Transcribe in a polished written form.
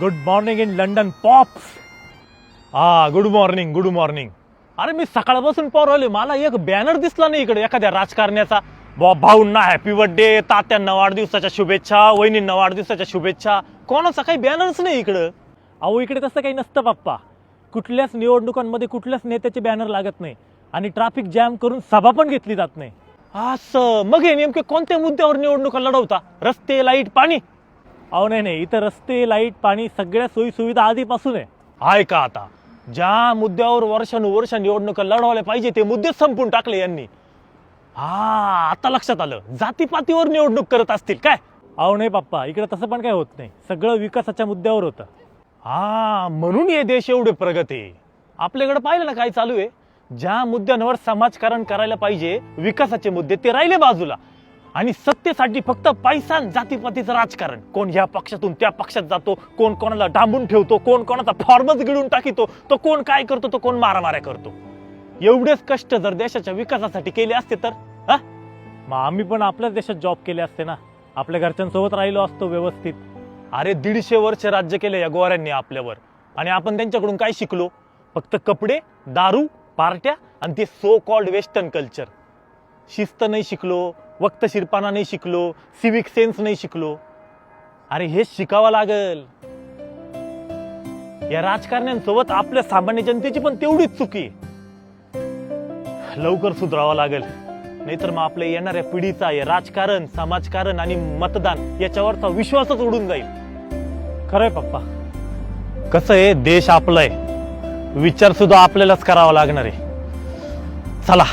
Good morning in London pops. Good morning good morning. अरे मी सकाळपासून पाहू मला एक बॅनर दिसला नाही इकडे एखाद्या राजकारण्याचा. भाऊंना हॅपी बर्थडे, तात्यांना वाढदिवसाच्या शुभेच्छा, वहिनींना वाढदिवसाच्या शुभेच्छा. कोणाचा काही बॅनरच नाही इकडं. अहो इकडे तसं काही नसतं पप्पा. कुठल्याच निवडणुकांमध्ये कुठल्याच नेत्याचे बॅनर लागत नाही आणि ट्रॅफिक जॅम करून सभा पण घेतली जात नाही. असं मग हे नेमके कोणत्या मुद्द्यावर निवडणुका लढवता? रस्ते, लाईट, पाणी? अहो नाही, इथं रस्ते, लाईट, पाणी सगळ्या सोयी सुविधा आधीपासून आहे का? आता ज्या मुद्द्यावर वर्षानुवर्ष निवडणुका लढवल्या पाहिजे ते मुद्दे संपून टाकले यांनी. आता लक्षात आलं, जातीपातीवर निवडणूक करत असतील काय? अहो नाही पप्पा, इकडे तसं पण काय होत नाही. सगळं विकासाच्या मुद्द्यावर होतं. म्हणून हे देश एवढे प्रगत आहे. आपल्याकडे पाहिलं ना काय चालू आहे. ज्या मुद्द्यांवर समाजकारण करायला पाहिजे, विकासाचे मुद्दे, ते राहिले बाजूला आणि सत्तेसाठी फक्त पैसा आणि जातीपातीचं राजकारण. कोण ह्या पक्षातून त्या पक्षात जातो, कोण कोणाला डांबून ठेवतो, कोण कोणाचा फॉर्मच गिळून टाकीतो, तो कोण काय करतो, तो कोण मारामाऱ्या करतो. एवढेच कष्ट जर देशाच्या विकासासाठी केले असते तर मग आम्ही पण आपल्याच देशात जॉब केले असते ना. आपल्या घरच्यांसोबत राहिलो असतो व्यवस्थित. अरे 150 वर्ष राज्य केले या गोऱ्यांनी आपल्यावर आणि आपण त्यांच्याकडून काय शिकलो? फक्त कपडे, दारू, पार्ट्या आणि ते सो कॉल्ड वेस्टर्न कल्चर. शिस्त नाही शिकलो, वक्तशीरपणा नाही शिकलो, सिविक सेन्स नाही शिकलो. अरे हेच शिकावं लागल. या राजकारण्यांसोबत आपल्या सामान्य जनतेची पण तेवढीच चुकी. लवकर सुधारावं लागेल, नाहीतर मग आपल्या येणाऱ्या पिढीचा हे राजकारण, समाजकारण आणि मतदान याच्यावरचा विश्वासच उडून जाईल. खरंय पप्पा. कसं आहे, देश आपलाय, विचार सुद्धा आपल्यालाच करावा लागणार आहे. चला.